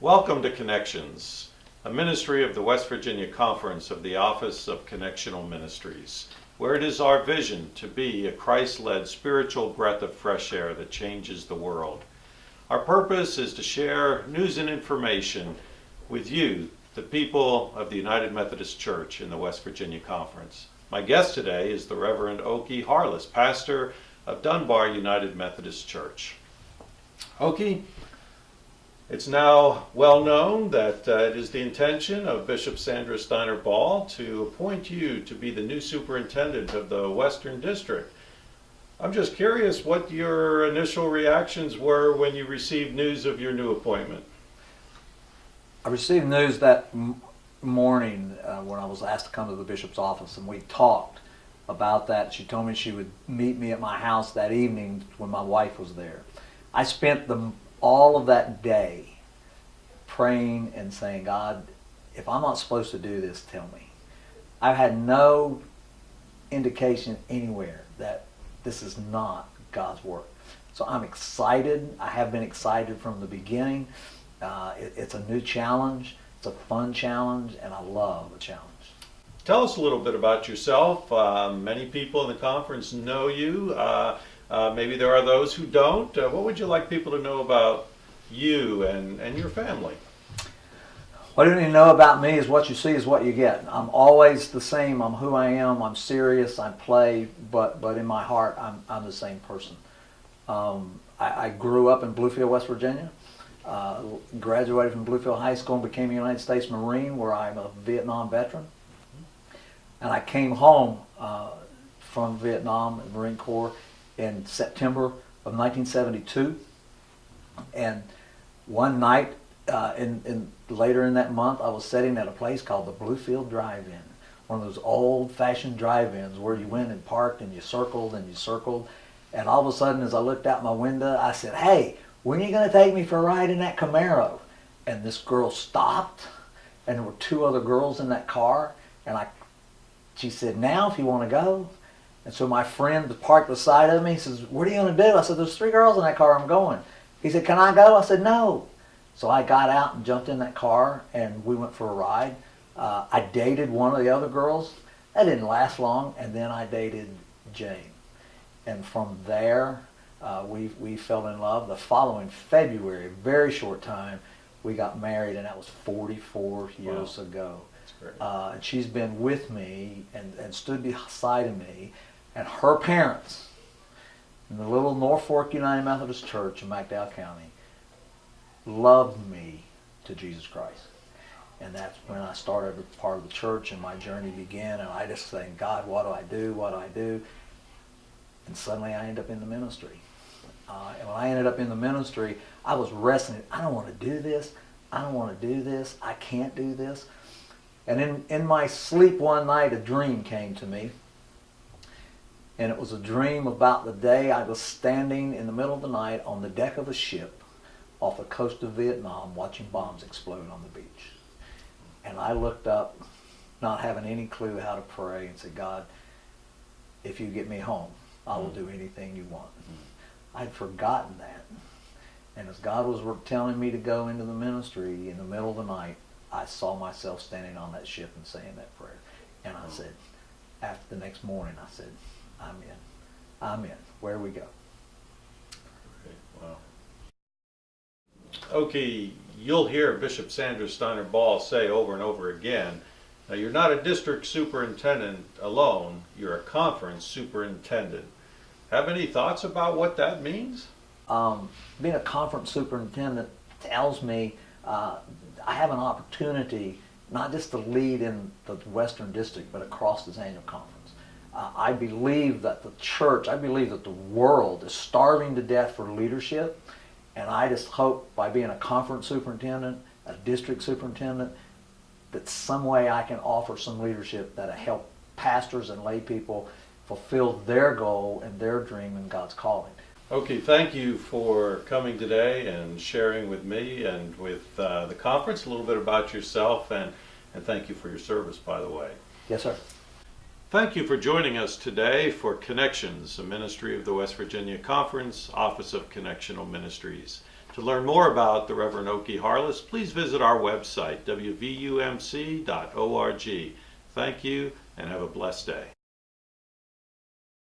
Welcome to Connections, a ministry of the West Virginia Conference of the Office of Connectional Ministries, where it is our vision to be a Christ-led spiritual breath of fresh air that changes the world. Our purpose is to share news and information with you, the people of the United Methodist Church in the West Virginia Conference. My guest today is the Reverend Okey Harless, pastor of Dunbar United Methodist Church. Okey, it's now well known that it is the intention of Bishop Sandra Steiner Ball to appoint you to be the new superintendent of the Western District. I'm just curious what your initial reactions were when you received news of your new appointment. I received news that morning when I was asked to come to the bishop's office, and we talked about that. She told me she would meet me at my house that evening when my wife was there. I spent all of that day praying and saying, God, if I'm not supposed to do this, tell me. I've had no indication anywhere that this is not God's work. So I'm excited. I have been excited from the beginning. It's a new challenge. It's a fun challenge, and I love a challenge. Tell us a little bit about yourself. Many people in the conference know you. Maybe there are those who don't. What would you like people to know about you and your family? What you know about me is what you see is what you get. I'm always the same. I'm who I am. I'm serious. I play, but in my heart, I'm the same person. I grew up in Bluefield, West Virginia. Graduated from Bluefield High School and became a United States Marine, where I'm a Vietnam veteran. And I came home from Vietnam and Marine Corps in September of 1972. And one night, later in that month, I was sitting at a place called the Bluefield Drive-In, one of those old-fashioned drive-ins where you went and parked and you circled and you circled. And all of a sudden, as I looked out my window, I said, "Hey, when are you going to take me for a ride in that Camaro?" And this girl stopped, and there were two other girls in that car, and she said, "Now, if you want to go." And so my friend parked beside of me. He says, "What are you going to do?" I said, "There's three girls in that car. I'm going." He said, "Can I go?" I said, "No." So I got out and jumped in that car, and we went for a ride. I dated one of the other girls. That didn't last long, and then I dated Jane. And from there, we fell in love. The following February, very short time, we got married, and that was 44 years ago. That's great. And she's been with me and stood beside me, and her parents in the little Norfolk United Methodist Church in McDowell County loved me to Jesus Christ. And that's when I started as part of the church, and my journey began, and I just think, "God, what do I do? What do I do?" And suddenly I ended up in the ministry. And when I ended up in the ministry, I was wrestling. I don't want to do this. I don't want to do this. I can't do this. And in my sleep one night, a dream came to me. And it was a dream about the day I was standing in the middle of the night on the deck of a ship off the coast of Vietnam watching bombs explode on the beach. And I looked up, not having any clue how to pray, and said, "God, if you get me home, I will do anything you want." I'd forgotten that. And as God was telling me to go into the ministry in the middle of the night, I saw myself standing on that ship and saying that prayer. And I said, after the next morning, I said, "I'm in. I'm in. Where we go?" Okay, wow. Okay, you'll hear Bishop Sandra Steiner Ball say over and over again, now you're not a district superintendent alone, you're a conference superintendent. Have any thoughts about what that means? Being a conference superintendent tells me I have an opportunity not just to lead in the Western District, but across this annual conference. I believe that the church, I believe that the world is starving to death for leadership, and I just hope by being a conference superintendent, a district superintendent, that some way I can offer some leadership that'll help pastors and lay people fulfill their goal and their dream in God's calling. Okay, thank you for coming today and sharing with me and with the conference a little bit about yourself, and thank you for your service, by the way. Yes, sir. Thank you for joining us today for Connections, a ministry of the West Virginia Conference, Office of Connectional Ministries. To learn more about the Reverend Okey Harless, please visit our website, wvumc.org. Thank you and have a blessed day.